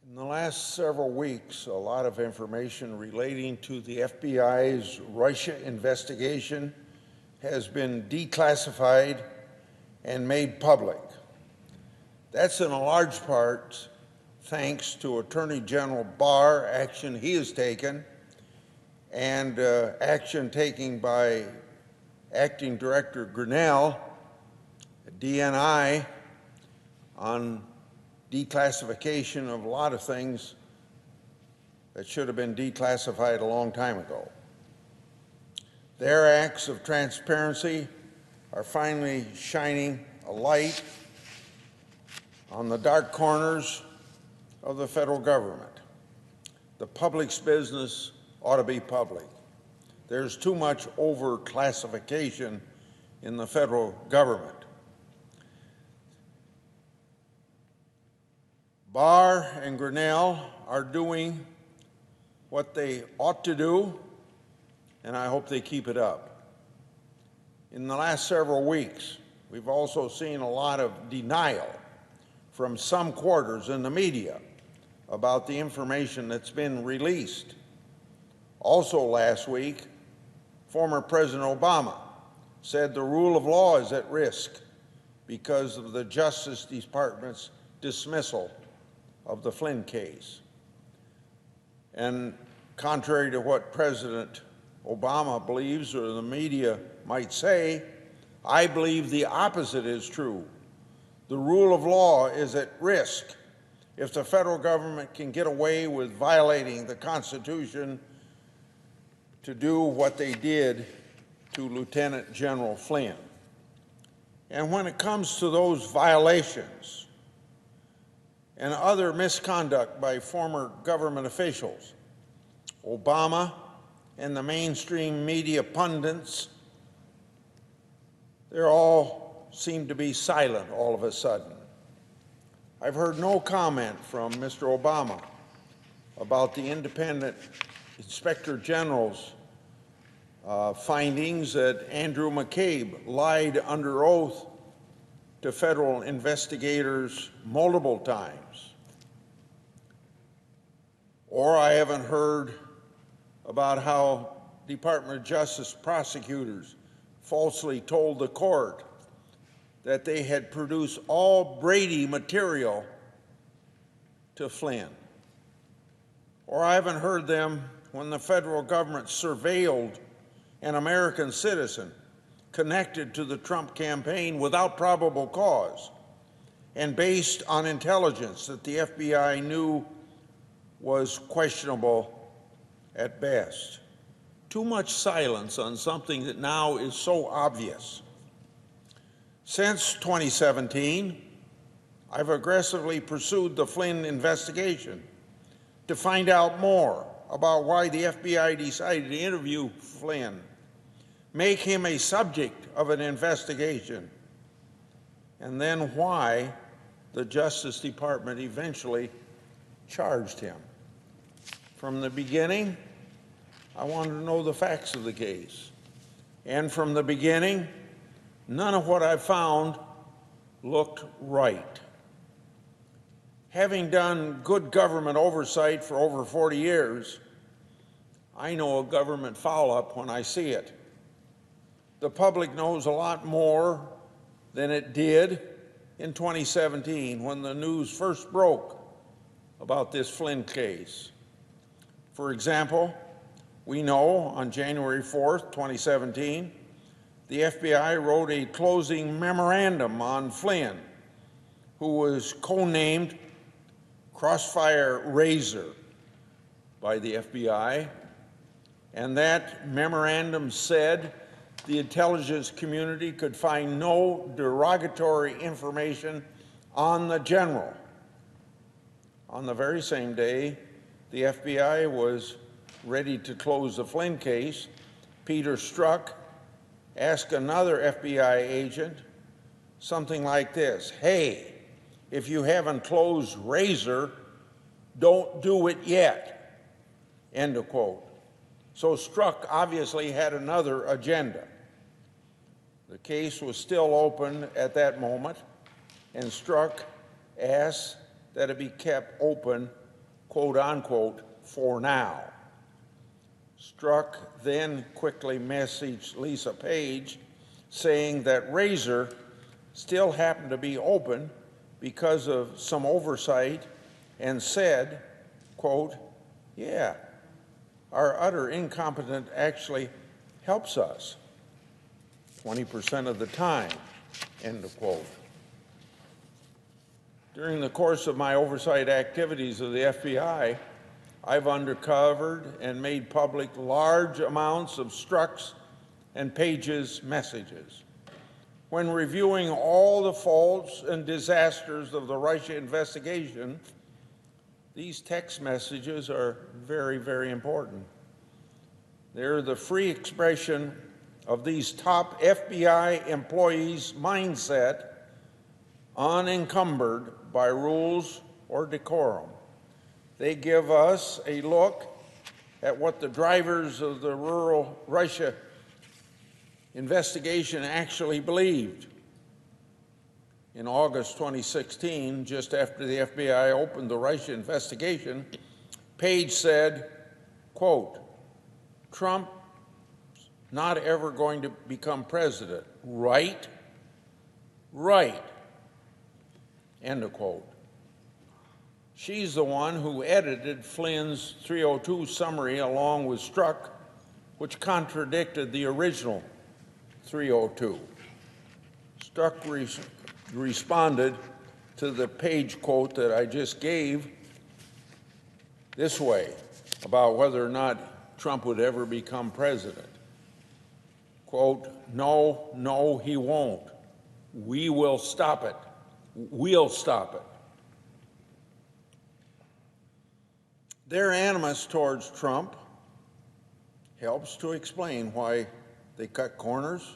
In the last several weeks, a lot of information relating to the FBI's Russia investigation has been declassified and made public. That's in a large part thanks to Attorney General Barr, action he has taken, and action taken by Acting Director Grinnell, DNI, on declassification of a lot of things that should have been declassified a long time ago. Their acts of transparency are finally shining a light on the dark corners of the federal government. The public's business ought to be public. There's too much over-classification in the federal government. Barr and Grinnell are doing what they ought to do, and I hope they keep it up. In the last several weeks, we've also seen a lot of denial from some quarters in the media about the information that's been released. Also last week, former President Obama said the rule of law is at risk because of the Justice Department's dismissal of the Flynn case. And contrary to what President Obama believes or the media might say, I believe the opposite is true. The rule of law is at risk if the federal government can get away with violating the Constitution to do what they did to Lieutenant General Flynn. And when it comes to those violations and other misconduct by former government officials, Obama and the mainstream media pundits, they all seem to be silent all of a sudden. I've heard no comment from Mr. Obama about the independent Inspector General's findings that Andrew McCabe lied under oath to federal investigators multiple times. Or I haven't heard about how Department of Justice prosecutors falsely told the court that they had produced all Brady material to Flynn. Or I haven't heard them when the federal government surveilled an American citizen connected to the Trump campaign without probable cause and based on intelligence that the FBI knew was questionable at best. Too much silence on something that now is so obvious. Since 2017, I've aggressively pursued the Flynn investigation to find out more about why the FBI decided to interview Flynn, make him a subject of an investigation, and then why the Justice Department eventually charged him. From the beginning, I wanted to know the facts of the case. And from the beginning, none of what I found looked right. Having done good government oversight for over 40 years, I know a government foul-up when I see it. The public knows a lot more than it did in 2017 when the news first broke about this Flynn case. For example, we know on January 4th, 2017, the FBI wrote a closing memorandum on Flynn, who was codenamed Crossfire Razor by the FBI, and that memorandum said the intelligence community could find no derogatory information on the general. On the very same day, the FBI was ready to close the Flynn case. Peter Strzok asked another FBI agent something like this: hey, if you haven't closed Razor, don't do it yet, end of quote. So Strzok obviously had another agenda. The case was still open at that moment, and Strzok asked that it be kept open quote unquote, for now. Strzok then quickly messaged Lisa Page saying that Razor still happened to be open because of some oversight and said, quote, yeah, our utter incompetence actually helps us 20% of the time, end of quote. During the course of my oversight activities of the FBI, I've uncovered and made public large amounts of Strzok's and Page's messages. When reviewing all the faults and disasters of the Russia investigation, these text messages are very, very important. They're the free expression of these top FBI employees' mindset, unencumbered by rules or decorum. They give us a look at what the drivers of the rural Russia investigation actually believed. In August 2016, just after the FBI opened the Russia investigation, Page said, quote, Trump's not ever going to become president, right? Right, end of quote. She's the one who edited Flynn's 302 summary along with Strzok, which contradicted the original 302. Strzok responded to the Page quote that I just gave this way about whether or not Trump would ever become president. Quote, no, no, he won't. We will stop it. We'll stop it. Their animus towards Trump helps to explain why they cut corners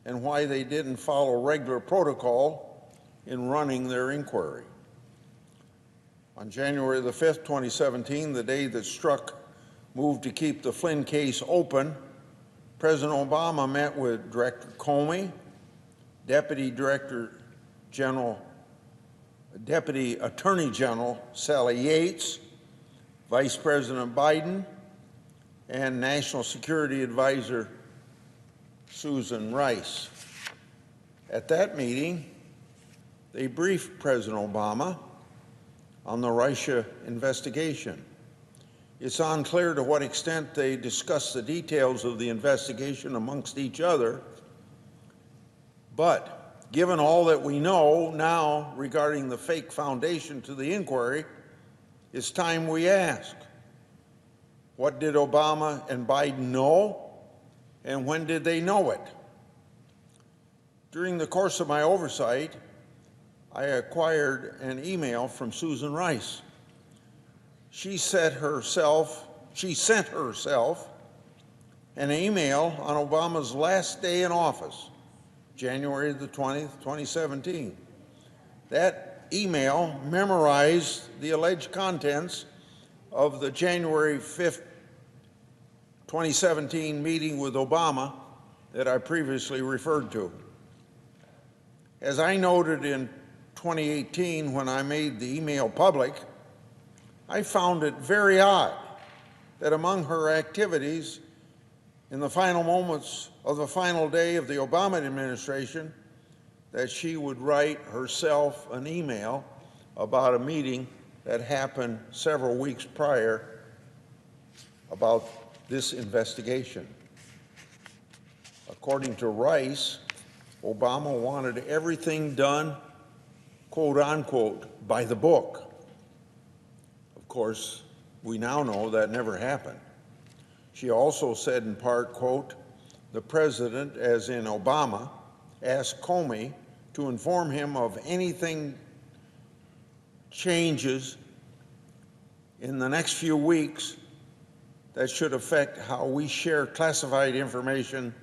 and why they didn't follow regular protocol in running their inquiry. On January the 5th, 2017, the day that Strzok moved to keep the Flynn case open, President Obama met with Director Comey, Deputy Attorney General Sally Yates, Vice President Biden, and National Security Advisor Susan Rice. At that meeting, they briefed President Obama on the Russia investigation. It's unclear to what extent they discussed the details of the investigation amongst each other, but given all that we know now regarding the fake foundation to the inquiry, it's time we ask, what did Obama and Biden know, and when did they know it? During the course of my oversight, I acquired an email from Susan Rice. She sent herself an email on Obama's last day in office, January the 20th, 2017. That email memorized the alleged contents of the January 5th, 2017 meeting with Obama that I previously referred to. As I noted in 2018 when I made the email public, I found it very odd that among her activities in the final moments of the final day of the Obama administration, that she would write herself an email about a meeting that happened several weeks prior about this investigation. According to Rice, Obama wanted everything done, quote unquote, by the book. Of course, we now know that never happened. She also said in part, quote, the president, as in Obama, asked Comey to inform him of anything changes in the next few weeks that should affect how we share classified information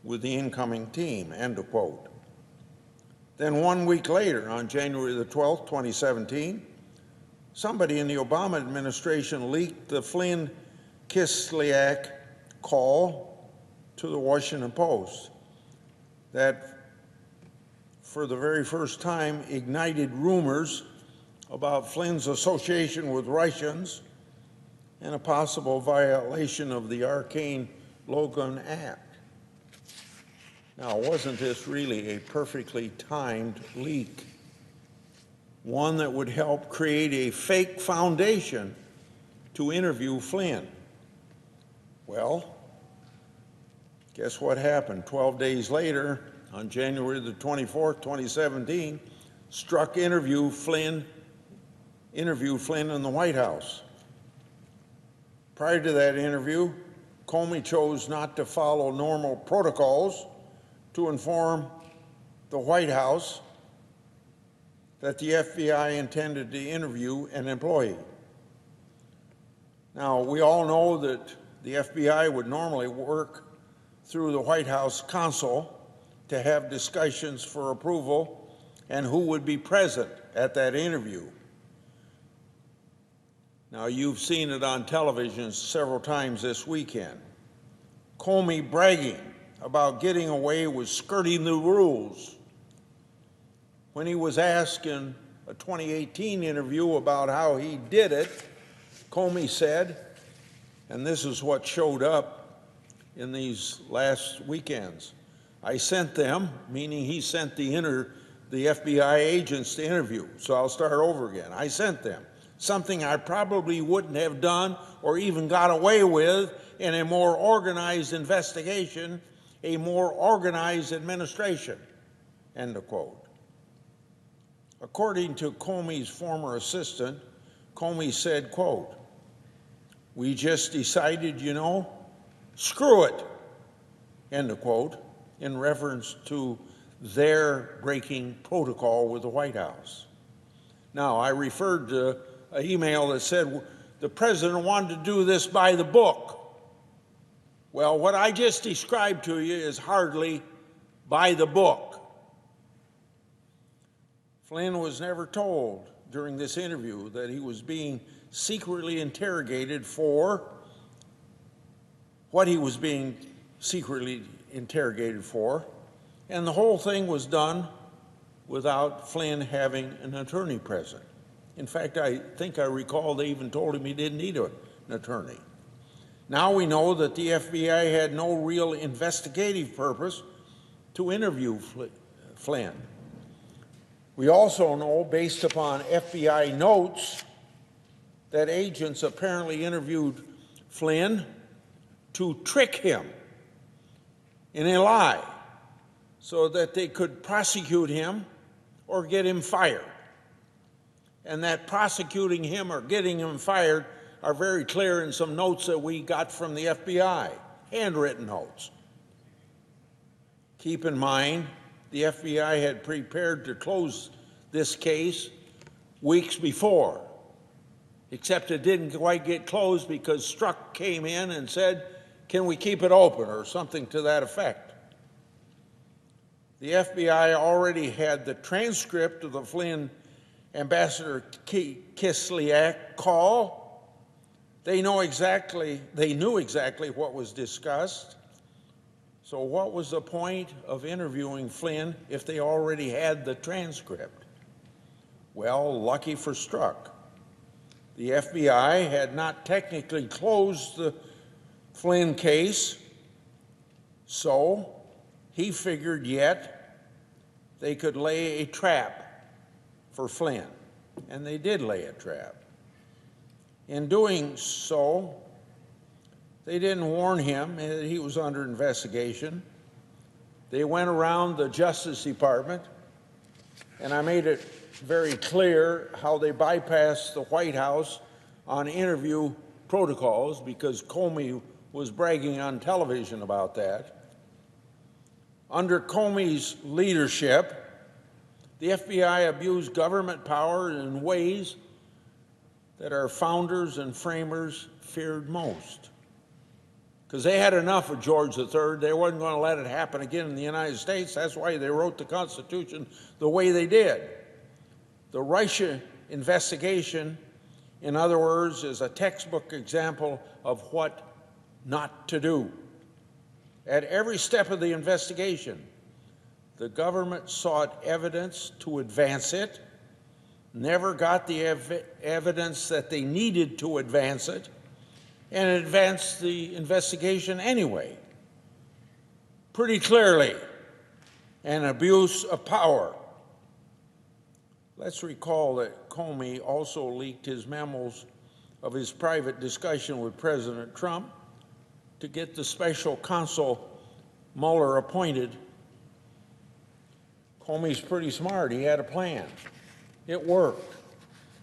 with the incoming team, end of quote. Then 1 week later, on January the 12th, 2017, somebody in the Obama administration leaked the Flynn Kislyak call to the Washington Post that for the very first time ignited rumors about Flynn's association with Russians and a possible violation of the arcane Logan Act. Now, wasn't this really a perfectly timed leak? One that would help create a fake foundation to interview Flynn. Well, guess what happened? 12 days later, on January the 24th, 2017, Strzok interviewed Flynn in the White House. Prior to that interview, Comey chose not to follow normal protocols to inform the White House that the FBI intended to interview an employee. Now, we all know that the FBI would normally work through the White House counsel to have discussions for approval and who would be present at that interview. Now, you've seen it on television several times this weekend. Comey bragging about getting away with skirting the rules. When he was asked in a 2018 interview about how he did it, Comey said, and this is what showed up in these last weekends, I sent them, meaning he sent the FBI agents to interview. So I'll start over again. I sent them, something I probably wouldn't have done or even got away with in a more organized investigation, a more organized administration, end of quote. According to Comey's former assistant, Comey said, quote, we just decided, screw it, end of quote, in reference to their breaking protocol with the White House. Now, I referred to an email that said the president wanted to do this by the book. Well, what I just described to you is hardly by the book. Flynn was never told during this interview that he was being secretly interrogated for what he was being secretly interrogated for, and the whole thing was done without Flynn having an attorney present. In fact, I think I recall they even told him he didn't need an attorney. Now we know that the FBI had no real investigative purpose to interview Flynn. We also know, based upon FBI notes, that agents apparently interviewed Flynn to trick him in a lie so that they could prosecute him or get him fired. And that prosecuting him or getting him fired are very clear in some notes that we got from the FBI, handwritten notes. Keep in mind, the FBI had prepared to close this case weeks before, except it didn't quite get closed because Strzok came in and said, can we keep it open, or something to that effect. The FBI already had the transcript of the Flynn Ambassador Kislyak call. They knew exactly what was discussed. So what was the point of interviewing Flynn if they already had the transcript? Well, lucky for Strzok. The FBI had not technically closed the Flynn case, so he figured yet they could lay a trap for Flynn, and they did lay a trap. In doing so, they didn't warn him that he was under investigation. They went around the Justice Department, and I made it very clear how they bypassed the White House on interview protocols because Comey was bragging on television about that. Under Comey's leadership, the FBI abused government power in ways that our founders and framers feared most. Because they had enough of George III. They wasn't going to let it happen again in the United States. That's why they wrote the Constitution the way they did. The Russia investigation, in other words, is a textbook example of what not to do. At every step of the investigation, the government sought evidence to advance it, never got the evidence that they needed to advance it, and advanced the investigation anyway. Pretty clearly, an abuse of power. Let's recall that Comey also leaked his memos of his private discussion with President Trump to get the special counsel Mueller appointed. Comey's pretty smart. He had a plan. It worked.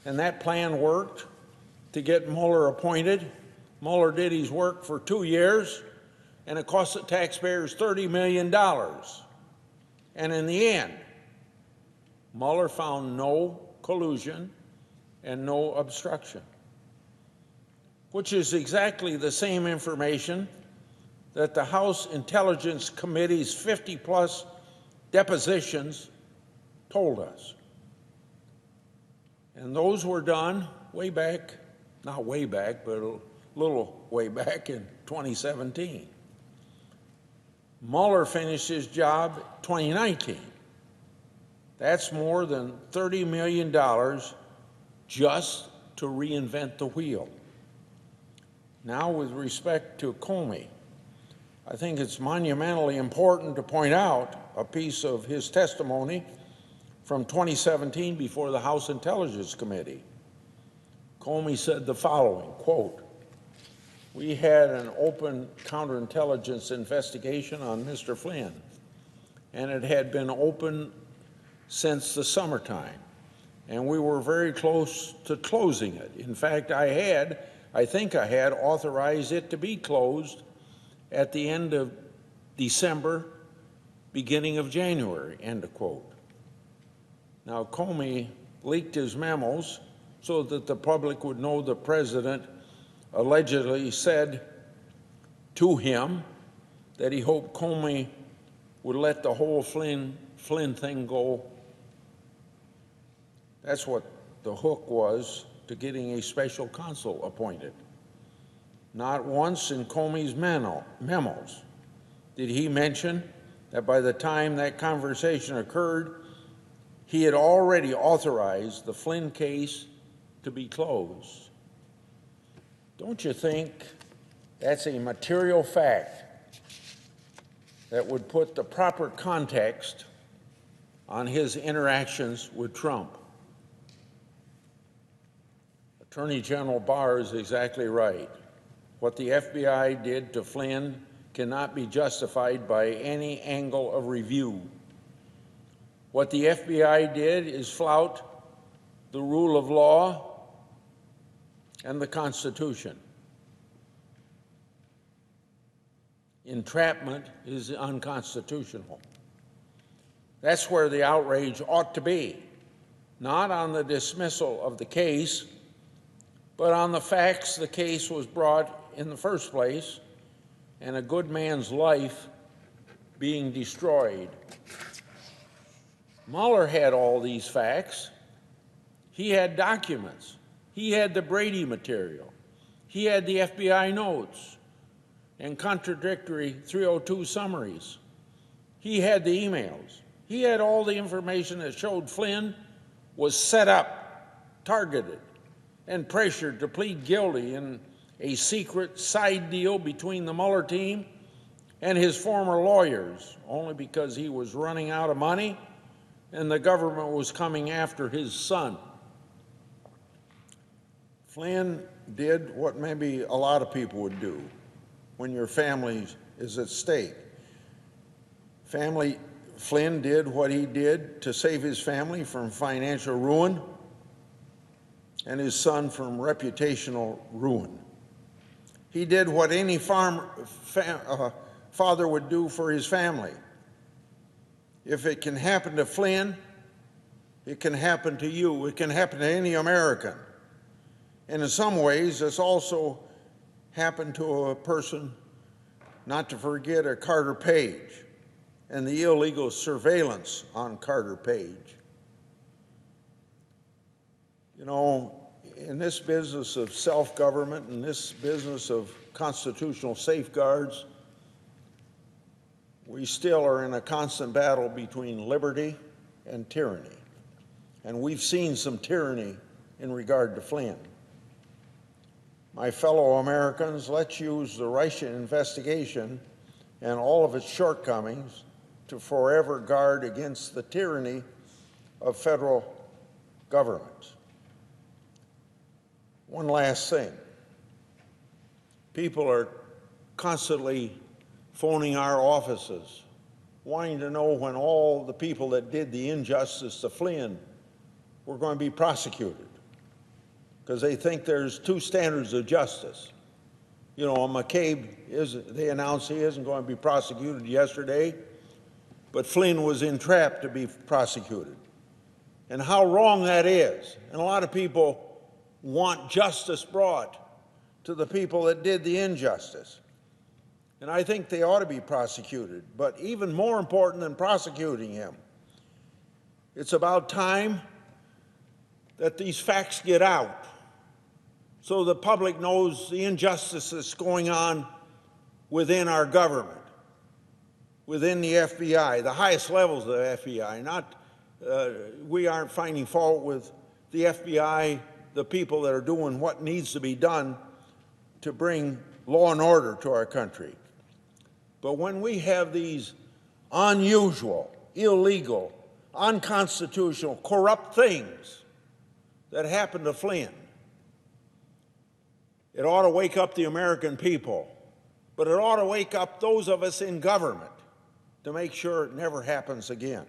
And that plan worked to get Mueller appointed. Mueller did his work for 2 years, and it cost the taxpayers $30 million. And in the end, Mueller found no collusion and no obstruction, which is exactly the same information that the House Intelligence Committee's 50-plus depositions told us. And those were done way back, not way back, but a little way back in 2017. Mueller finished his job 2019. That's more than $30 million just to reinvent the wheel. Now, with respect to Comey, I think it's monumentally important to point out a piece of his testimony from 2017 before the House Intelligence Committee. Comey said the following, quote, "We had an open counterintelligence investigation on Mr. Flynn, and it had been open since the summertime, and we were very close to closing it. In fact, I think I had authorized it to be closed at the end of December, beginning of January," end of quote. Now, Comey leaked his memos so that the public would know the president allegedly said to him that he hoped Comey would let the whole Flynn thing go. That's what the hook was to getting a special counsel appointed. Not once in Comey's memos did he mention that by the time that conversation occurred, he had already authorized the Flynn case to be closed. Don't you think that's a material fact that would put the proper context on his interactions with Trump? Attorney General Barr is exactly right. What the FBI did to Flynn cannot be justified by any angle of review. What the FBI did is flout the rule of law and the Constitution. Entrapment is unconstitutional. That's where the outrage ought to be, not on the dismissal of the case, but on the facts the case was brought in the first place and a good man's life being destroyed. Mueller had all these facts. He had documents. He had the Brady material. He had the FBI notes and contradictory 302 summaries. He had the emails. He had all the information that showed Flynn was set up, targeted, and pressured to plead guilty in a secret side deal between the Mueller team and his former lawyers, only because he was running out of money and the government was coming after his son. Flynn did what maybe a lot of people would do when your family is at stake. Flynn did what he did to save his family from financial ruin and his son from reputational ruin. He did what any father would do for his family. If it can happen to Flynn, it can happen to you. It can happen to any American. And in some ways, it's also happened to a person, not to forget, a Carter Page and the illegal surveillance on Carter Page. You know, in this business of self-government, in this business of constitutional safeguards, we still are in a constant battle between liberty and tyranny. and we've seen some tyranny in regard to Flynn. My fellow Americans, let's use the Russian investigation and all of its shortcomings to forever guard against the tyranny of federal government. One last thing. People are constantly phoning our offices, wanting to know when all the people that did the injustice to Flynn were going to be prosecuted, because they think there's two standards of justice. You know, McCabe, they announced he isn't going to be prosecuted yesterday, but Flynn was entrapped to be prosecuted. And how wrong that is. And a lot of people want justice brought to the people that did the injustice. And I think they ought to be prosecuted. But even more important than prosecuting him, it's about time that these facts get out so the public knows the injustice that's going on within our government, within the FBI, the highest levels of the FBI. We aren't finding fault with the FBI, the people that are doing what needs to be done to bring law and order to our country. But when we have these unusual, illegal, unconstitutional, corrupt things that happen to Flynn, it ought to wake up the American people, but it ought to wake up those of us in government to make sure it never happens again.